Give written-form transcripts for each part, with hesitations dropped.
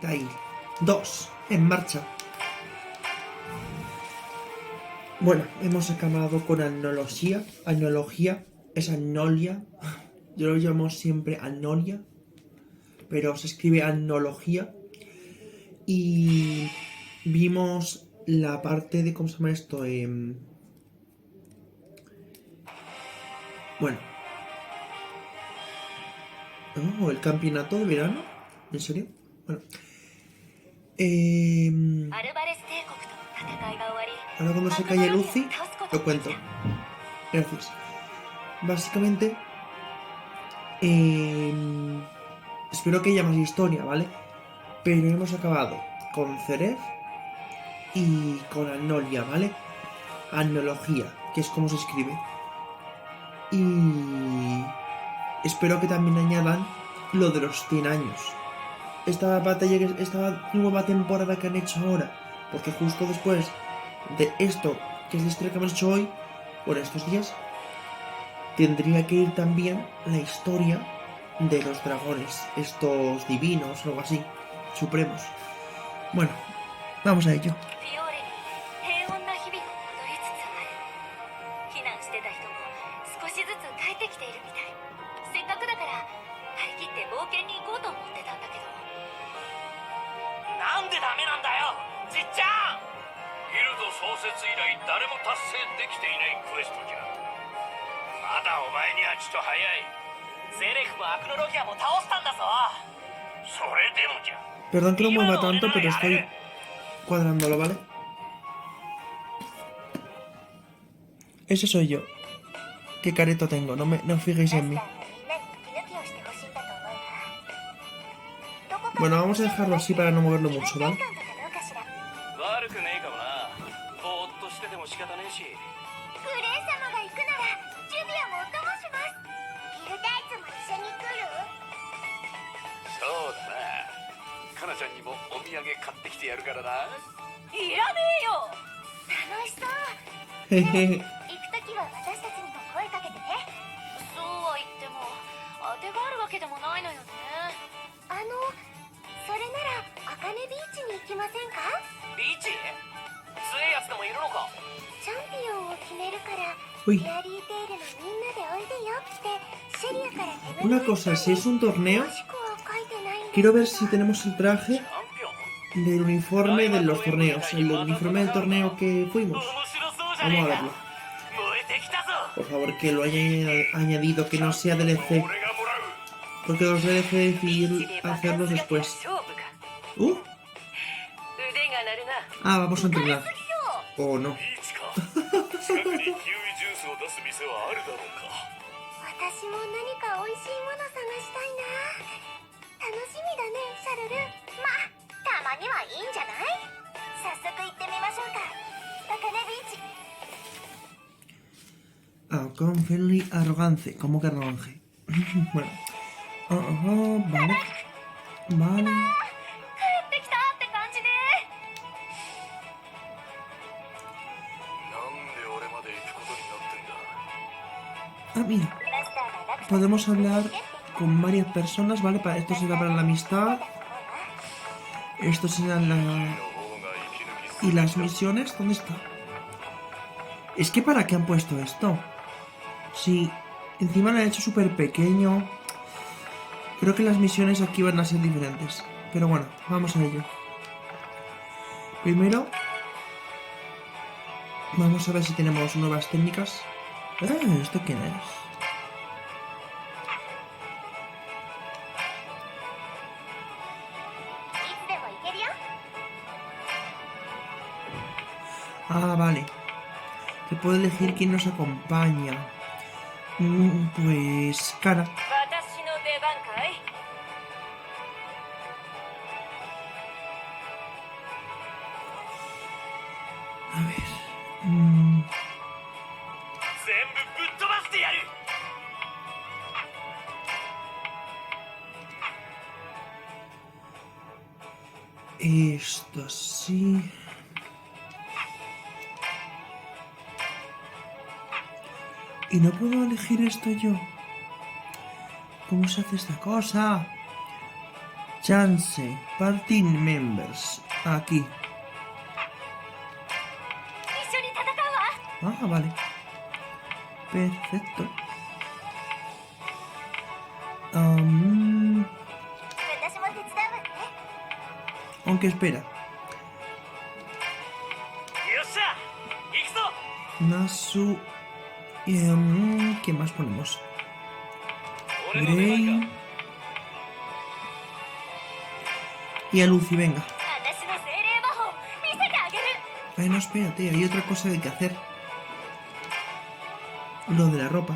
Gail. 2. En marcha. Bueno, hemos acabado con Analogía. Analogía es Anolia. Yo lo llamo siempre Anolia, pero se escribe Analogía. Y vimos la parte de, ¿cómo se llama esto? Bueno. Oh, el campeonato de verano. ¿En serio? Bueno. Ahora cuando se calle Lucy, lo cuento. Gracias. Básicamente, espero que haya más historia, ¿vale? Pero hemos acabado con Zeref y con Anolia, ¿vale? Analogía, que es como se escribe. Y espero que también añadan lo de los 100 años. Esta nueva temporada que han hecho ahora, porque justo después de esto, que es la historia que hemos hecho hoy, por estos días, tendría que ir también la historia de los dragones, estos divinos o algo así, supremos. Bueno, vamos a ello. Perdón que lo mueva tanto, pero estoy cuadrándolo, ¿vale? Ese soy yo. Qué careto tengo, no os fijéis en mí. Bueno, vamos a dejarlo así para no moverlo mucho, ¿vale? Jeje. Uy. Una cosa, si es un torneo, quiero ver si tenemos el traje del uniforme de los torneos, el uniforme del torneo que fuimos. Vamos a verlo. Por favor, que lo haya añadido, que no sea DLC. Porque los DLC decidí hacerlos después. Ah, vamos a entrenar. Oh, no. Ah, Friendly arrogance. ¿Cómo que arrogance? Bueno. Vale. Vale. Ah, mira. Podemos hablar con varias personas, ¿vale? Esto será para la amistad. Esto serán ¿Y las misiones? ¿Dónde está? Es que ¿para qué han puesto esto? Sí, encima lo han hecho súper pequeño. Creo que las misiones aquí van a ser diferentes. Pero bueno, vamos a ello. Primero, vamos a ver si tenemos nuevas técnicas. ¿Esto quién es? Ah, vale. Que puedo elegir quién nos acompaña. Pues... Cara. A ver... Esto sí... Y no puedo elegir esto yo. ¿Cómo se hace esta cosa? Chance, Party Members. Aquí. Ah, vale. Perfecto. Aunque espera. Nasu. ¿Qué más ponemos? Grey. Y a Lucy, venga. Ay, no, espérate, hay otra cosa que hay que hacer. Lo de la ropa.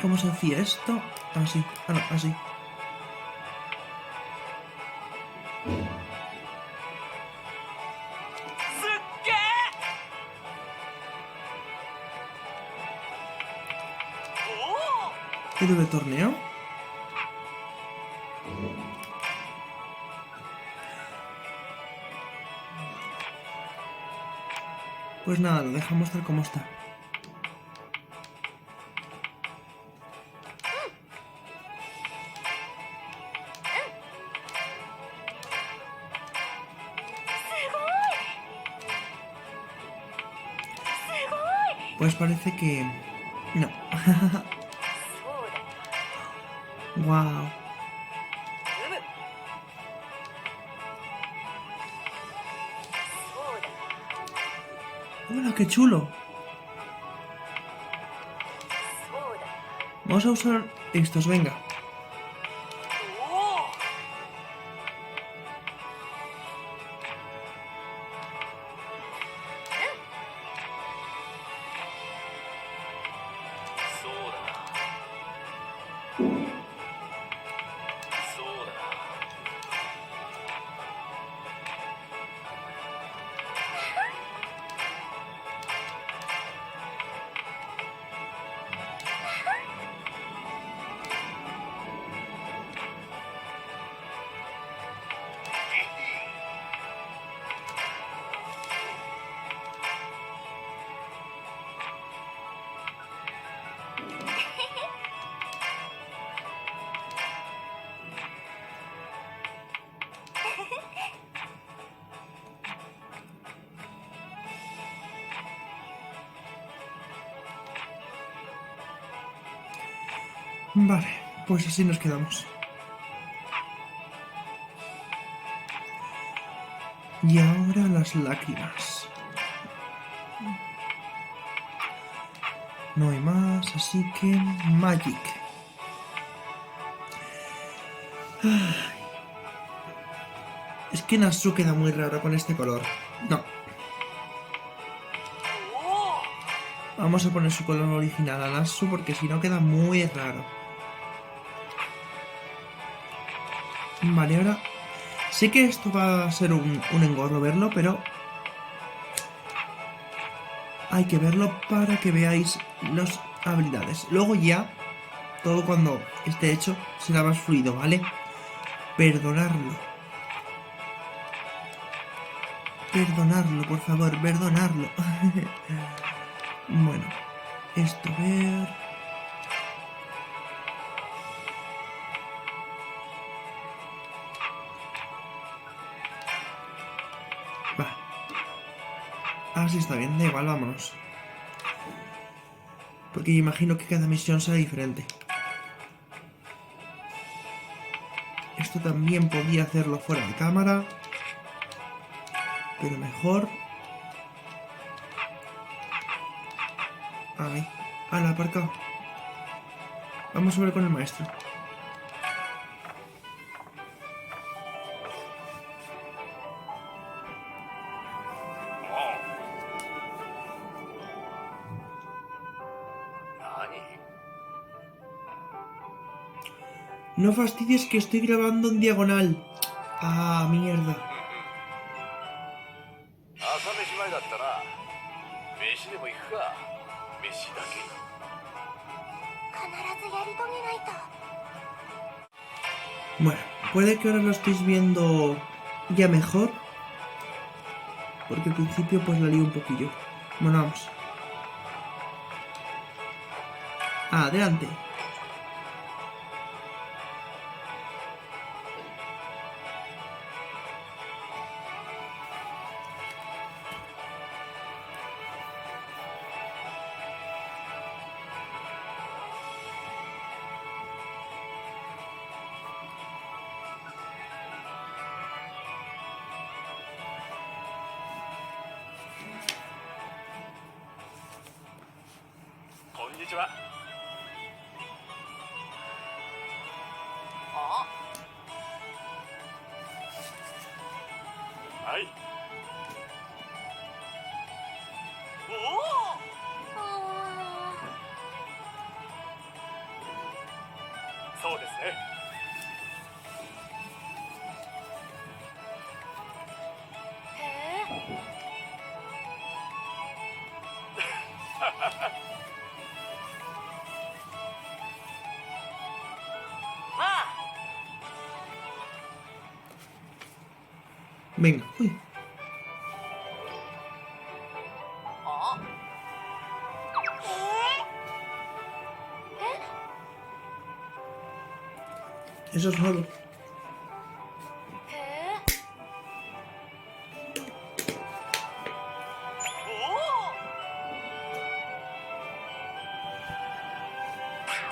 ¿Cómo se hacía esto? Así. Ah, no, así. ¿Héroe de torneo? Pues nada, lo dejamos tal como está. Pues parece que... no. Wow. ¡Hola, qué chulo! Vamos a usar estos, venga. Vale, pues así nos quedamos. Y ahora las lágrimas. No hay más, así que... Magic. Es que Nasu queda muy raro con este color. No. Vamos a poner su color original a Nasu porque si no queda muy raro. Vale, ahora... Sé que esto va a ser un engorro verlo, pero... hay que verlo para que veáis las habilidades. Luego ya, todo cuando esté hecho, será más fluido, ¿vale? Perdonarlo. Perdonarlo, por favor, perdonarlo. Bueno, esto ver... Va. Así está bien, da igual, vámonos. Porque yo imagino que cada misión será diferente. Esto también podía hacerlo fuera de cámara. Pero mejor... Ahí. Ala, aparcado. Vamos a ver con el maestro. No fastidies que estoy grabando en diagonal. Ah, mierda. Bueno, puede que ahora lo estéis viendo ya mejor. Porque al principio pues la lío un poquillo. Bueno, vamos. Adelante. ちは。あ、はい。おお、そうですね。へえ。まあ、 Venga, uy. あ、Eso es nuevo. へえ。おお、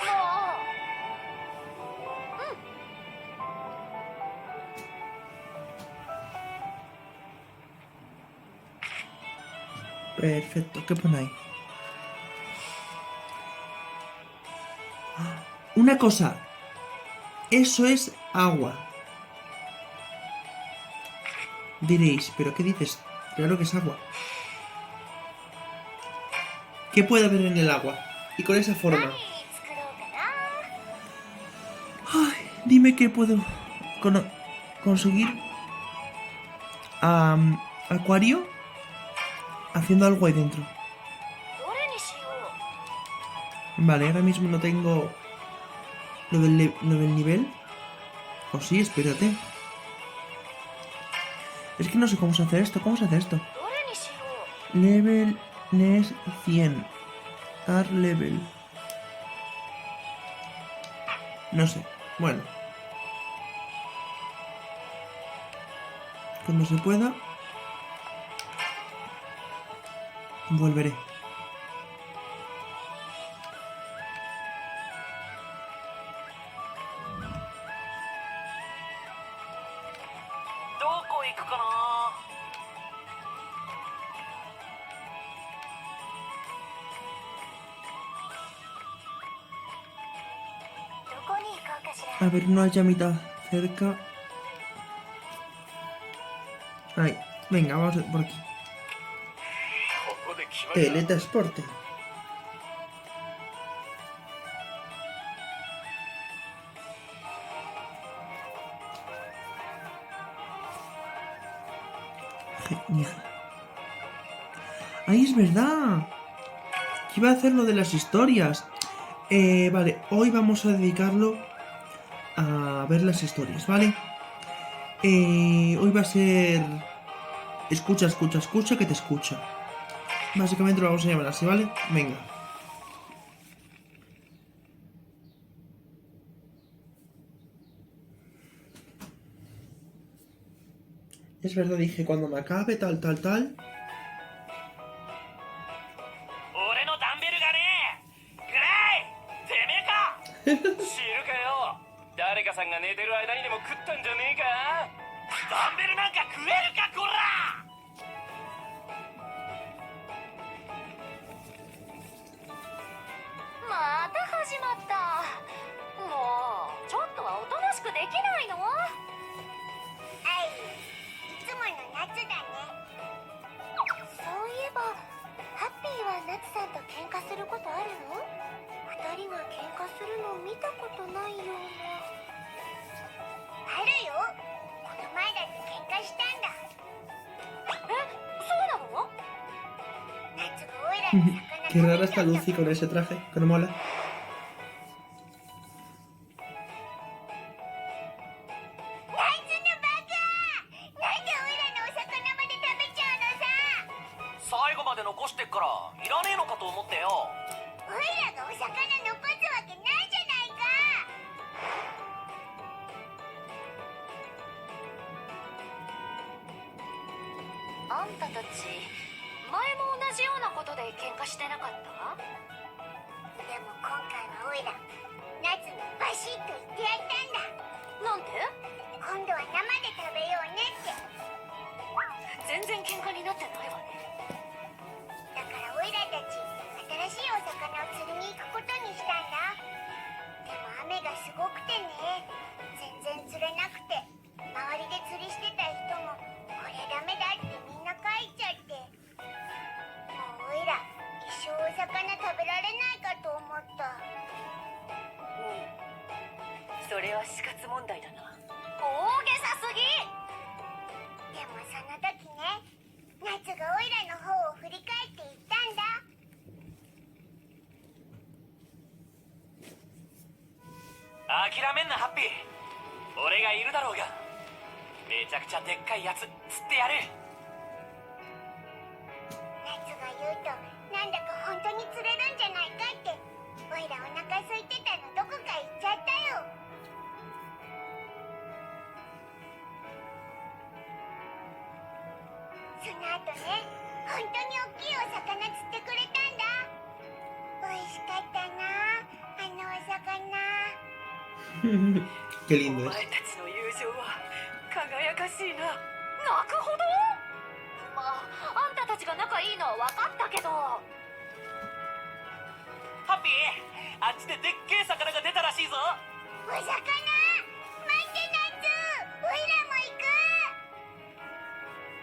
もう、Perfecto, ¿qué pone ahí? Una cosa, eso es agua. Diréis, ¿pero qué dices? Claro que es agua. ¿Qué puede haber en el agua? Y con esa 何 forma. 作ろうかな。 Ay, dime qué puedo conseguir. Acuario haciendo algo ahí dentro. どれにしよう。 Vale, ahora mismo no tengo lo del nivel. O sí, espérate. Es que no sé cómo se hace esto. ¿Cómo se hace esto? どれにしよう。 Level NES 100. Art level. No sé. Bueno. Cuando se pueda. Volveré. どこ行くかな。どこに行こうかしら。 A ver, una llamita cerca. Ahí. Venga, vamos por aquí. ここで決まりだ。 Teletransporte. Genial. ¡Ay, es verdad! Que iba a hacer lo de las historias. Vale, hoy vamos a dedicarlo a ver las historias, ¿vale? Hoy va a ser... Escucha, escucha, escucha, que te escucha. Básicamente lo vamos a llamar así, ¿vale? Venga. Es verdad, dije, cuando me acabe, tal, tal, tal. 俺のダンベルがね。グレイ、てめえか。知るかよ。誰かさんが寝てる間にでも食ったんじゃねえか。ダンベルなんか食えるかこら。また始まった。もうちょっとはおとなしくできないの。はい、いつもの夏だね。そういえばハッピーは夏さんと喧嘩することあるの？二人が喧嘩するの見たことないような。あるよ、この前だって喧嘩したんだ。え、そうなの？夏がオイラの魚 Qué rara está Lucy con ese traje, que no mola. 最後まで残してっからいらねえのかと思ってよ。オイラがお魚残すわけないじゃないか。あんたたち前も同じようなことで喧嘩してなかった？でも今回はオイラ夏にバシッと言ってやったんだ。なんて？今度は生で食べようねって。全然喧嘩になってないわね。だからオイラたち新しいお魚を釣りに行くこ題だな。大げさすぎ。でもその時ね、夏がオイラの方を振り返って言ったんだ。諦めんなハッピー。俺がいるだろうが。めちゃくちゃでっかいやつ釣ってやる。夏が言うとなんだか本当に釣れるんじゃないかって、オイラお腹空いてたのどこか行っちゃったよ。その後ね、本当に大きいお魚釣ってくれたんだ。美味しかったな、あのお魚。Qué lindo お es. 前たちの友情は輝かしいな。泣くほど。まあ、あんたたちが仲いいのは分かったけど。ハッピー、あっちででっけえ魚が出たらしいぞ。お魚待って、夏。オイラも行く。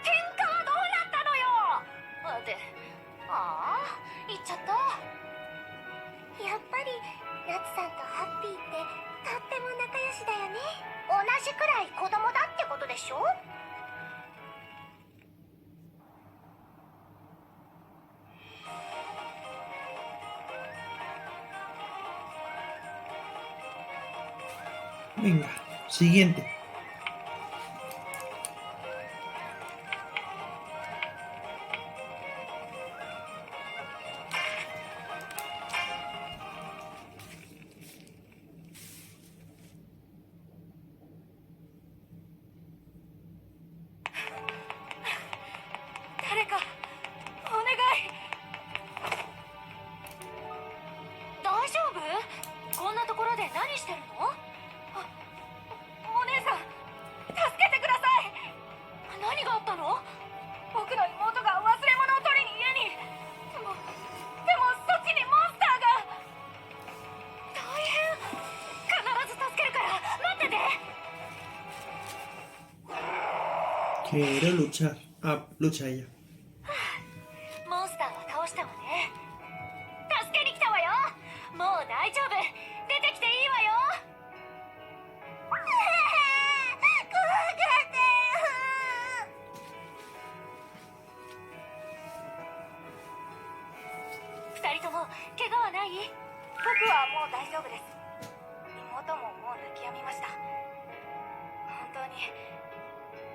喧嘩はどうなったのよ。で、ああ、行っちゃった。やっぱり夏さんとハッピーってとっても仲良しだよね。同じくらい子供だってことでしょ。Venga, siguiente. Quiero luchar. Ah, lucha ella. モンスターは倒したわね。助けに来たわよ。もう大丈夫。出てきていいわよ。怖かったよ。二人とも怪我はない？僕はもう大丈夫です。妹ももう泣き止みました。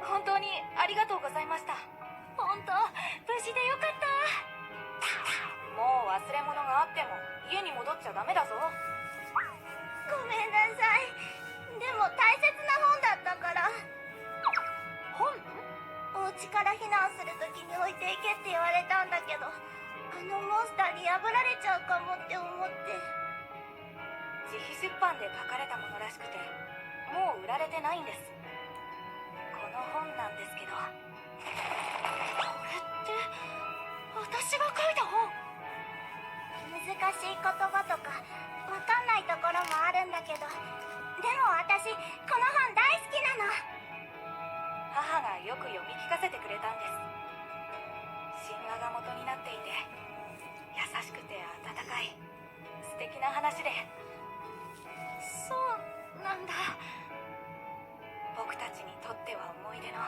本当にありがとうございました。本当、無事でよかった。もう忘れ物があっても家に戻っちゃダメだぞ。ごめんなさい。でも大切な本だったから。本？お家から避難するときに置いていけって言われたんだけど、あのモンスターに破られちゃうかもって思って。自費出版で書かれたものらしくて、もう売られてないんです。この本なんですけど。これって私が書いた本？難しい言葉とかわかんないところもあるんだけど、でも私この本大好きなの。母がよく読み聞かせてくれたんです。神話が元になっていて、優しくて温かい素敵な話で。そうなんだ。僕たちにとっては思い出の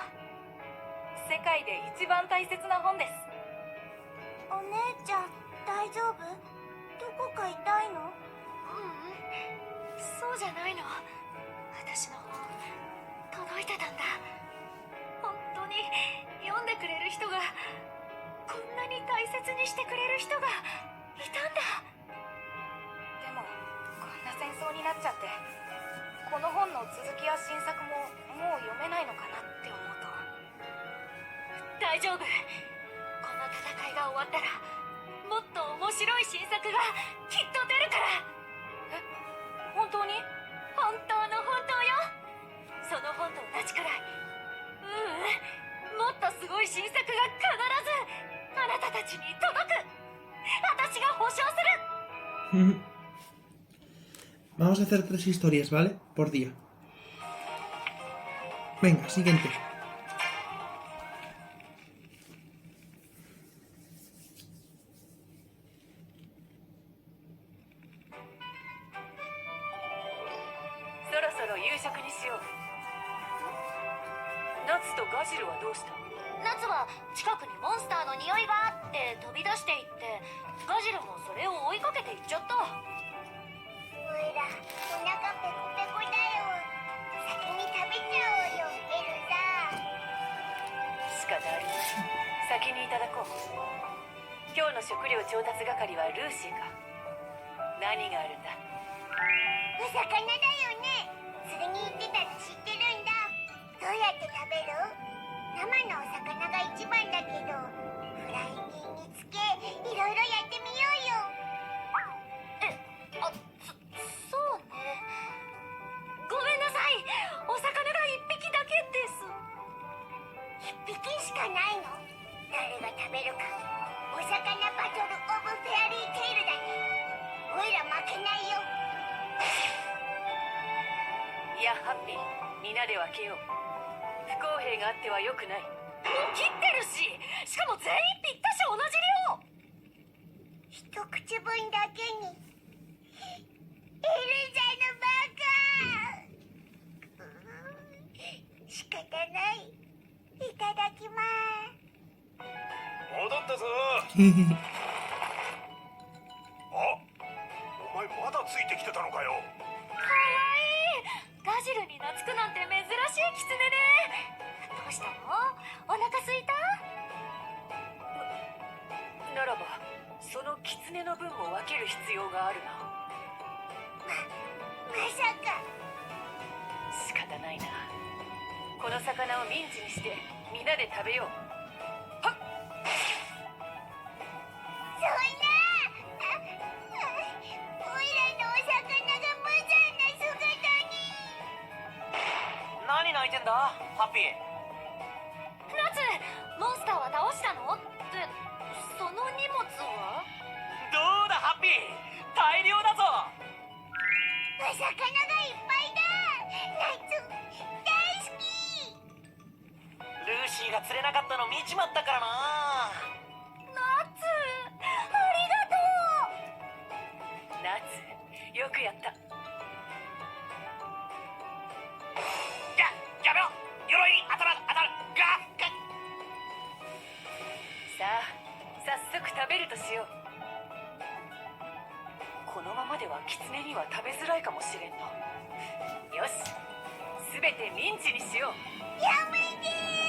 世界で一番大切な本です。お姉ちゃん大丈夫？どこか痛いの？そうじゃないの。私の本届いてたんだ。本当に読んでくれる人が、こんなに大切にしてくれる人がいたんだ。でもこんな戦争になっちゃって、この本の続きや新作ももう読めないのかなって思うと。大丈夫。この戦いが終わったらもっと面白い新作がきっと出るから。え、本当に？本当の本当よ。その本と同じくらい、もっとすごい新作が必ずあなたたちに届く。私が保証する。Vamos a hacer 3 historias, ¿vale? Por día. Venga, siguiente. シルはどうした？夏は近くにモンスターの匂いがあって飛び出していって、ガジルもそれを追いかけていっちゃった。おいらお腹ペコペコだよ。先に食べちゃおうよエル仕方ありません。先にいただこう。今日の食料調達係はルーシーか。何があるんだ？お魚だよね。釣りに行ってたの知ってるんだ。どうやって食べる？生のお魚が一番だけど、フライに煮つけいろいろやってみようよ。そうね。ごめんなさい、お魚が1匹だけです。1匹しかないの？誰が食べるか。お魚バトルオブフェアリーテイルだね。おいら負けないよ。いやハッピー、皆で分けよう。不公平があってはよくない。もう切ってるし、しかも全員ぴったし同じ量。一口分だけに。エルザのバカ。仕方ない。いただきます。戻ったぞ。あ、お前まだついてきてたのかよ。かわいい。ガジルに懐くなんて珍しいキツネね。どうしたの？お腹すいた？ならばその狐の分も分ける必要があるな。まさか。仕方ないな。この魚をミンチにして皆で食べよう。はっ。そんな。おいらのお魚が無残な姿に。何泣いてんだ、ハッピー。夏、モンスターは倒したの？ってその荷物は？どうだハッピー、大量だぞ。お魚がいっぱいだ。夏大好き。ルーシーが釣れなかったの見ちまったからな。夏ありがとう。夏、よくやった。やめろ、鎧当たるガッ。さあ早速食べるとしよう。このままでは狐には食べづらいかもしれんの。よし、すべてミンチにしよう。やめてー。